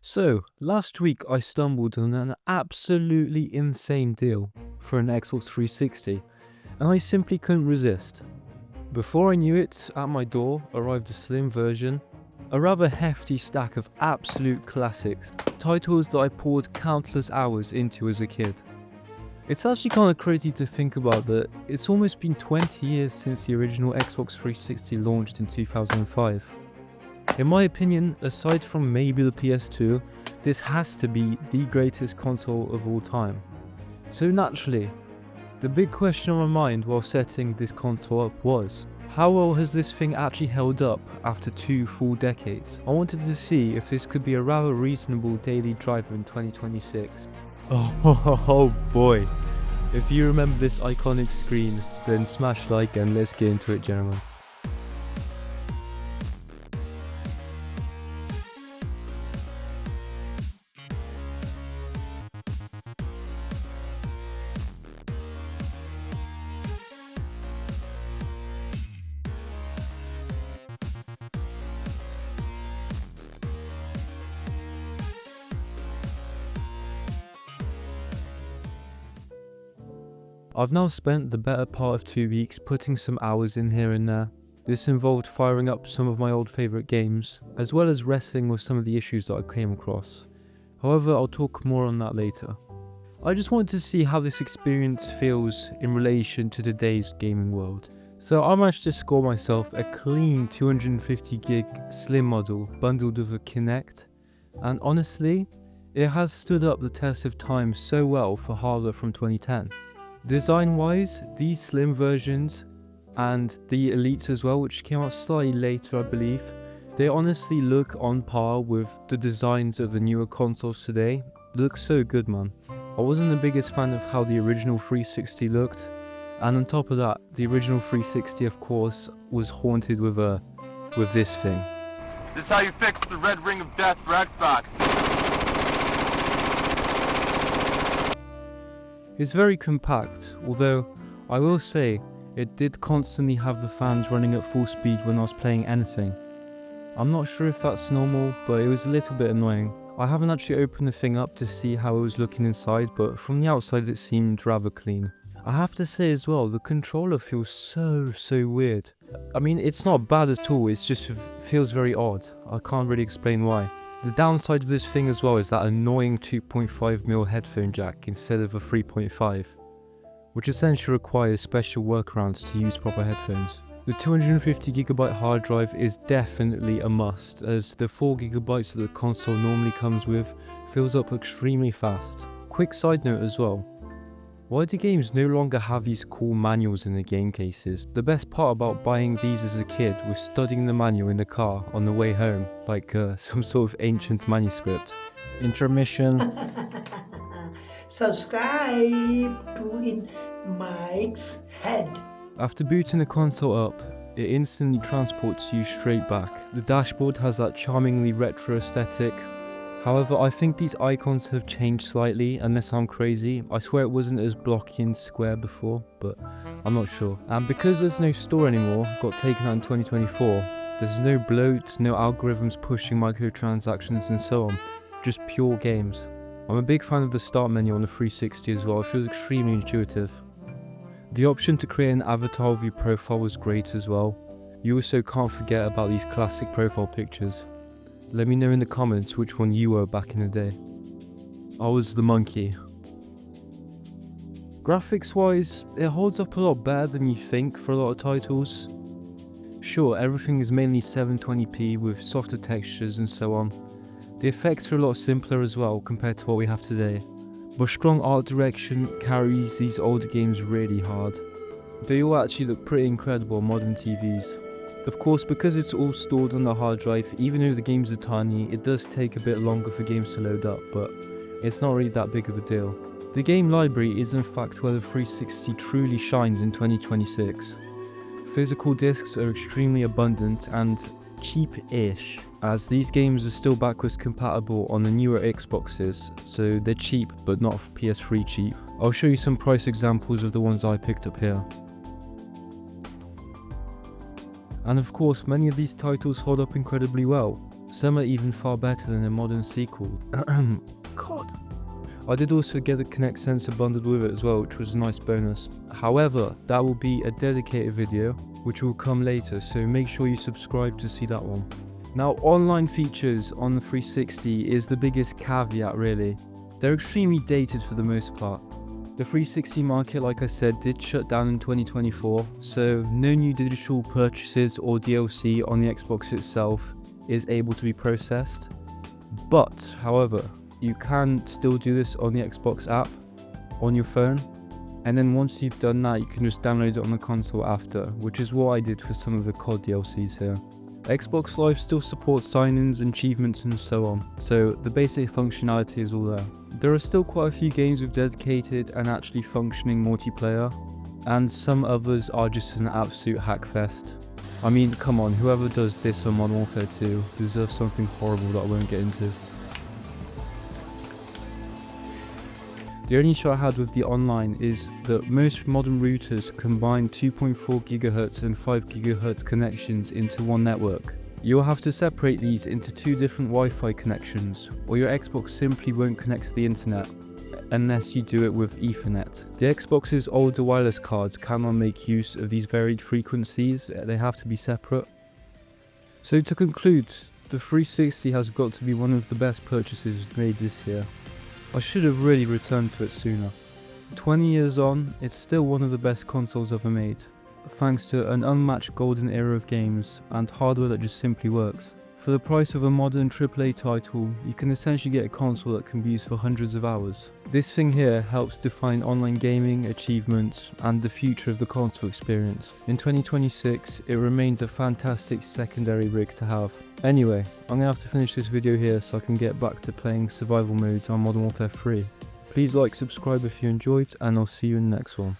So, last week I stumbled on an absolutely insane deal for an Xbox 360, and I simply couldn't resist. Before I knew it, at my door arrived a slim version, a rather hefty stack of absolute classics, titles that I poured countless hours into as a kid. It's actually kind of crazy to think about that it's almost been 20 years since the original Xbox 360 launched in 2005. In my opinion, aside from maybe the PS2, this has to be the greatest console of all time. So naturally, the big question on my mind while setting this console up was, how well has this thing actually held up after 2 full decades? I wanted to see if this could be a rather reasonable daily driver in 2026. Oh boy, if you remember this iconic screen, then smash like and let's get into it, gentlemen. I've now spent the better part of 2 weeks putting some hours in here and there. This involved firing up some of my old favourite games, as well as wrestling with some of the issues that I came across. However, I'll talk more on that later. I just wanted to see how this experience feels in relation to today's gaming world. So I managed to score myself a clean 250 gig slim model bundled with a Kinect, and honestly, it has stood up the test of time so well for hardware from 2010. Design wise, these slim versions and the Elites as well, which came out slightly later I believe, they honestly look on par with the designs of the newer consoles today. Look so good, man. I wasn't the biggest fan of how the original 360 looked, and on top of that, the original 360 of course was haunted with this thing. This is how you fix the red ring of death for Xbox. It's very compact, although I will say it did constantly have the fans running at full speed when I was playing anything. I'm not sure if that's normal, but it was a little bit annoying. I haven't actually opened the thing up to see how it was looking inside, but from the outside it seemed rather clean. I have to say as well, the controller feels so weird. I mean, it's not bad at all, it just feels very odd. I can't really explain why. The downside of this thing as well is that annoying 2.5mm headphone jack instead of a 3.5, which essentially requires special workarounds to use proper headphones. The 250GB hard drive is definitely a must, as the 4GB that the console normally comes with fills up extremely fast. Quick side note as well, why do games no longer have these cool manuals in the game cases? The best part about buying these as a kid was studying the manual in the car on the way home, like some sort of ancient manuscript. Intermission. Subscribe to In Mike's Head. After booting the console up, it instantly transports you straight back. The dashboard has that charmingly retro aesthetic. However, I think these icons have changed slightly, unless I'm crazy. I swear it wasn't as blocky and square before, but I'm not sure. And because there's no store anymore, got taken out in 2024, there's no bloat, no algorithms pushing microtransactions and so on, just pure games. I'm a big fan of the start menu on the 360 as well, it feels extremely intuitive. The option to create an avatar view profile was great as well. You also can't forget about these classic profile pictures. Let me know in the comments which one you were back in the day. I was the monkey. Graphics wise, it holds up a lot better than you think for a lot of titles. Sure, everything is mainly 720p with softer textures and so on. The effects are a lot simpler as well compared to what we have today. But strong art direction carries these older games really hard. They all actually look pretty incredible on modern TVs. Of course, because it's all stored on the hard drive, even though the games are tiny, it does take a bit longer for games to load up, but it's not really that big of a deal. The game library is in fact where the 360 truly shines in 2026. Physical discs are extremely abundant and cheap-ish, as these games are still backwards compatible on the newer Xboxes, so they're cheap but not PS3 cheap. I'll show you some price examples of the ones I picked up here. And of course, many of these titles hold up incredibly well. Some are even far better than the modern sequel. God. I did also get the Kinect sensor bundled with it as well, which was a nice bonus. However, that will be a dedicated video, which will come later, so make sure you subscribe to see that one. Now, online features on the 360 is the biggest caveat really. They're extremely dated for the most part. The 360 market, like I said, did shut down in 2024, so no new digital purchases or DLC on the Xbox itself is able to be processed. But, however, you can still do this on the Xbox app on your phone, and then once you've done that, you can just download it on the console after, which is what I did for some of the COD DLCs here. Xbox Live still supports sign-ins, achievements and so on, so the basic functionality is all there. There are still quite a few games with dedicated and actually functioning multiplayer, and some others are just an absolute hackfest. I mean, come on, whoever does this on Modern Warfare 2 deserves something horrible that I won't get into. The only issue I had with the online is that most modern routers combine 2.4 GHz and 5 GHz connections into one network. You will have to separate these into two different Wi-Fi connections, or your Xbox simply won't connect to the internet, unless you do it with Ethernet. The Xbox's older wireless cards cannot make use of these varied frequencies, they have to be separate. So to conclude, the 360 has got to be one of the best purchases made this year. I should have really returned to it sooner. 20 years on, it's still one of the best consoles ever made, thanks to an unmatched golden era of games and hardware that just simply works. For the price of a modern AAA title, you can essentially get a console that can be used for hundreds of hours. This thing here helps define online gaming, achievements, and the future of the console experience. In 2026, it remains a fantastic secondary rig to have. Anyway, I'm gonna have to finish this video here so I can get back to playing survival mode on Modern Warfare 3. Please like, subscribe if you enjoyed, and I'll see you in the next one.